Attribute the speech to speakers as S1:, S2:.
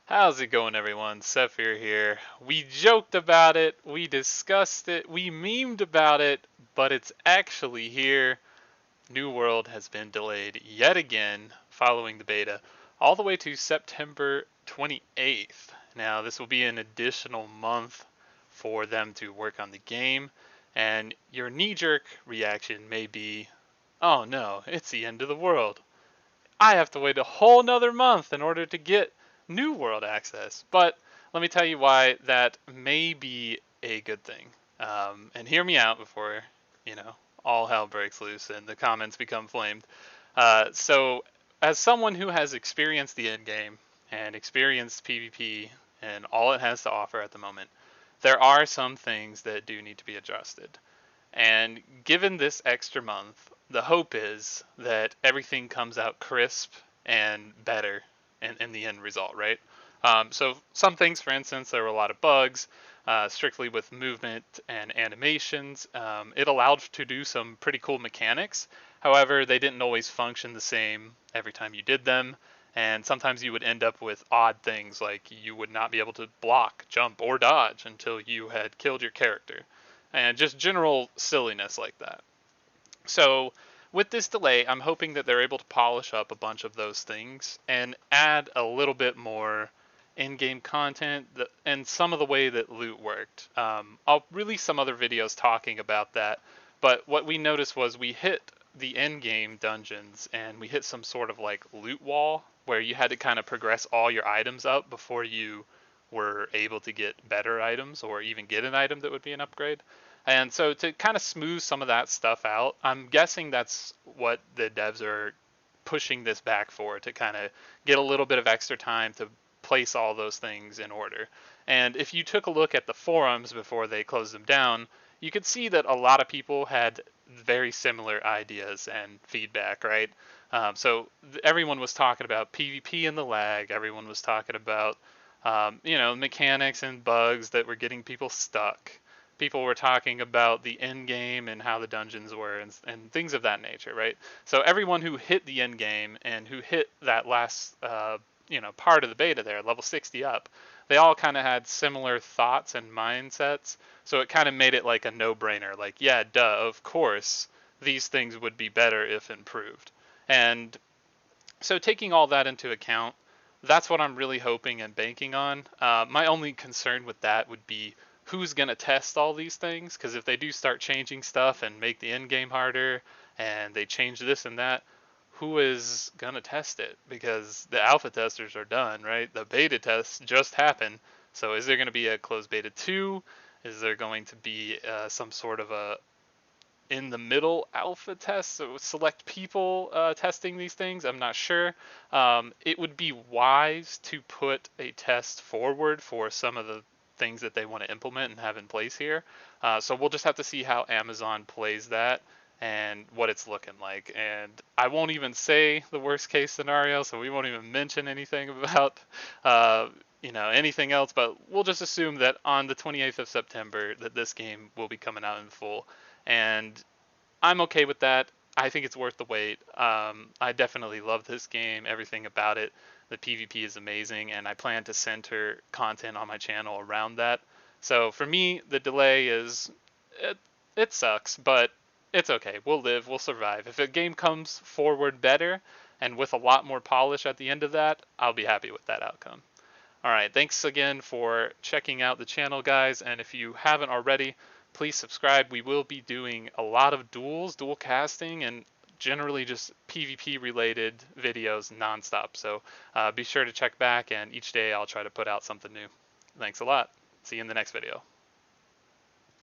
S1: How's it going, everyone? Sethphir here. We joked about it, we discussed it, we memed about it, but it's actually here. New World has been delayed yet again following the beta, all the way to September 28th. Now, this will be an additional month for them to work on the game, and your knee jerk reaction may be, oh no, it's the end of the world. I have to wait a whole nother month in order to get New World access. But let me tell you why that may be a good thing. And hear me out before, you know, all hell breaks loose and the comments become flamed. So, as someone who has experienced the end game and experienced PvP and all it has to offer at the moment, there are some things that do need to be adjusted. And given this extra month, the hope is that everything comes out crisp and better in the end result, right? So some things, for instance, there were a lot of bugs, strictly with movement and animations. It allowed to do some pretty cool mechanics. However, they didn't always function the same every time you did them. And sometimes you would end up with odd things like you would not be able to block, jump, or dodge until you had killed your character and just general silliness like that. So, with this delay, I'm hoping that they're able to polish up a bunch of those things and add a little bit more in-game content and some of the way that loot worked. I'll release some other videos talking about that, but what we noticed was we hit the end-game dungeons and we hit some sort of like loot wall where you had to kind of progress all your items up before you were able to get better items or even get an item that would be an upgrade. And so to kind of smooth some of that stuff out, I'm guessing that's what the devs are pushing this back for, to kind of get a little bit of extra time to place all those things in order. And if you took a look at the forums before they closed them down, you could see that a lot of people had very similar ideas and feedback, right? Everyone was talking about PvP and the lag. Everyone was talking about, mechanics and bugs that were getting people stuck. People were talking about the end game and how the dungeons were and things of that nature, right? So everyone who hit the end game and who hit that last, part of the beta there, level 60 up, they all kind of had similar thoughts and mindsets. So it kind of made it like a no-brainer. Like, yeah, duh, of course, these things would be better if improved. And so taking all that into account, that's what I'm really hoping and banking on. My only concern with that would be who's going to test all these things, because if they do start changing stuff and make the end game harder and they change this and that, who is going to test it? Because the alpha testers are done, right? The beta tests just happened. So is there going to be a closed beta 2? Is there going to be some sort of a in the middle alpha test, so select people testing these things? I'm not sure. It would be wise to put a test forward for some of the things that they want to implement and have in place here. So we'll just have to see how Amazon plays that and what it's looking like. And I won't even say the worst case scenario, so we won't even mention anything about anything else, but we'll just assume that on the 28th of September that this game will be coming out in full. And I'm okay with that. I think it's worth the wait. I definitely love this game, everything about it. The PvP is amazing, and I plan to center content on my channel around that. So for me, the delay it sucks, but it's okay. We'll live, we'll survive. If a game comes forward better and with a lot more polish at the end of that, I'll be happy with that outcome. All right, thanks again for checking out the channel, guys, and if you haven't already, please subscribe. We will be doing a lot of dual casting, and generally just PvP related videos nonstop. So be sure to check back, and each day I'll try to put out something new. Thanks a lot. See you in the next video.